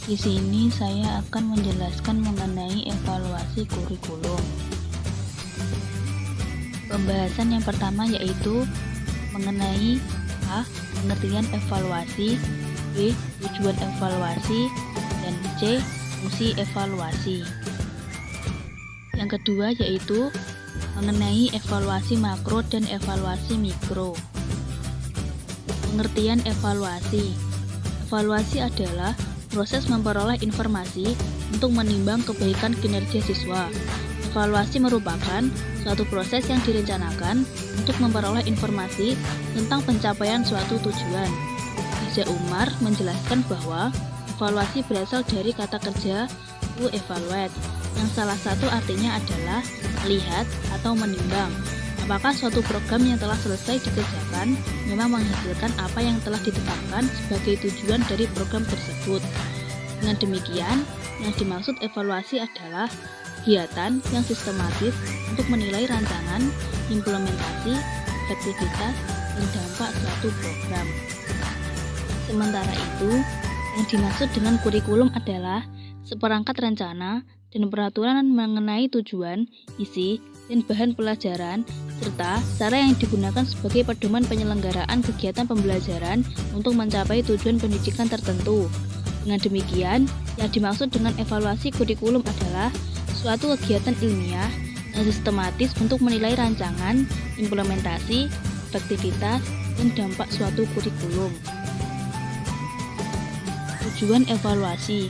Di sini saya akan menjelaskan mengenai evaluasi kurikulum. Pembahasan yang pertama yaitu mengenai A. Pengertian evaluasi, B. Tujuan evaluasi, dan C. Fungsi evaluasi. Yang kedua yaitu mengenai evaluasi makro dan evaluasi mikro. Pengertian evaluasi. Evaluasi adalah proses memperoleh informasi untuk menimbang kebaikan kinerja siswa. Evaluasi merupakan suatu proses yang direncanakan untuk memperoleh informasi tentang pencapaian suatu tujuan. Riza Umar menjelaskan bahwa evaluasi berasal dari kata kerja to evaluate, yang salah satu artinya adalah melihat atau menimbang apakah suatu program yang telah selesai dikerjakan memang menghasilkan apa yang telah ditetapkan sebagai tujuan dari program tersebut. Dengan demikian, yang dimaksud evaluasi adalah kegiatan yang sistematis untuk menilai rancangan, implementasi, efektivitas, dan dampak suatu program. Sementara itu, yang dimaksud dengan kurikulum adalah seperangkat rencana dan peraturan mengenai tujuan, isi, dan bahan pelajaran, serta cara yang digunakan sebagai pedoman penyelenggaraan kegiatan pembelajaran untuk mencapai tujuan pendidikan tertentu. Dengan demikian, yang dimaksud dengan evaluasi kurikulum adalah suatu kegiatan ilmiah yang sistematis untuk menilai rancangan, implementasi, efektivitas, dan dampak suatu kurikulum. Tujuan evaluasi.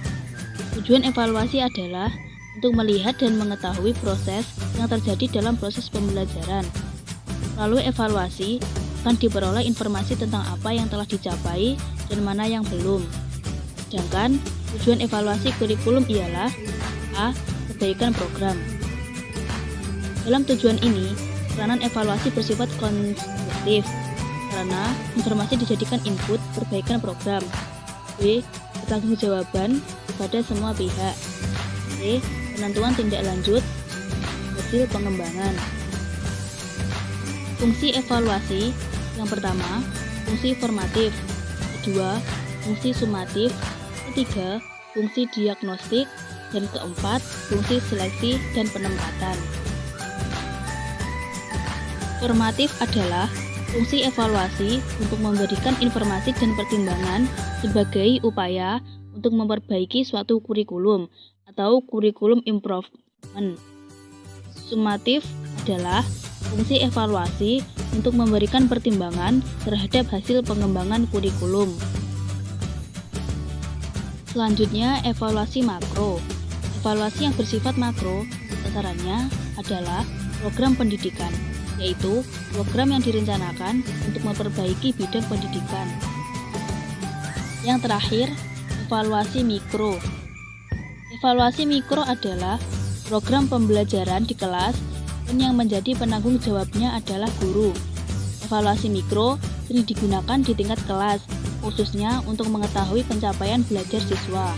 Tujuan evaluasi adalah untuk melihat dan mengetahui proses yang terjadi dalam proses pembelajaran. Lalu evaluasi akan diperoleh informasi tentang apa yang telah dicapai dan mana yang belum. Sedangkan tujuan evaluasi kurikulum ialah A. Kebaikan program. Dalam tujuan ini, peranan evaluasi bersifat konstruktif karena informasi dijadikan input perbaikan program. B. Pertanggungjawaban kepada semua pihak. C. Penentuan tindak lanjut hasil pengembangan. Fungsi evaluasi. Yang pertama, fungsi formatif. Kedua, fungsi sumatif. Ketiga, fungsi diagnostik. Dan keempat, fungsi seleksi dan penempatan. Formatif adalah fungsi evaluasi untuk memberikan informasi dan pertimbangan sebagai upaya untuk memperbaiki suatu kurikulum atau kurikulum improvement. Sumatif adalah fungsi evaluasi untuk memberikan pertimbangan terhadap hasil pengembangan kurikulum. Selanjutnya, evaluasi makro. Evaluasi yang bersifat makro, sasarannya adalah program pendidikan, yaitu program yang direncanakan untuk memperbaiki bidang pendidikan. Yang terakhir, evaluasi mikro. Evaluasi mikro adalah program pembelajaran di kelas dan yang menjadi penanggung jawabnya adalah guru. Evaluasi mikro sering digunakan di tingkat kelas, khususnya untuk mengetahui pencapaian belajar siswa.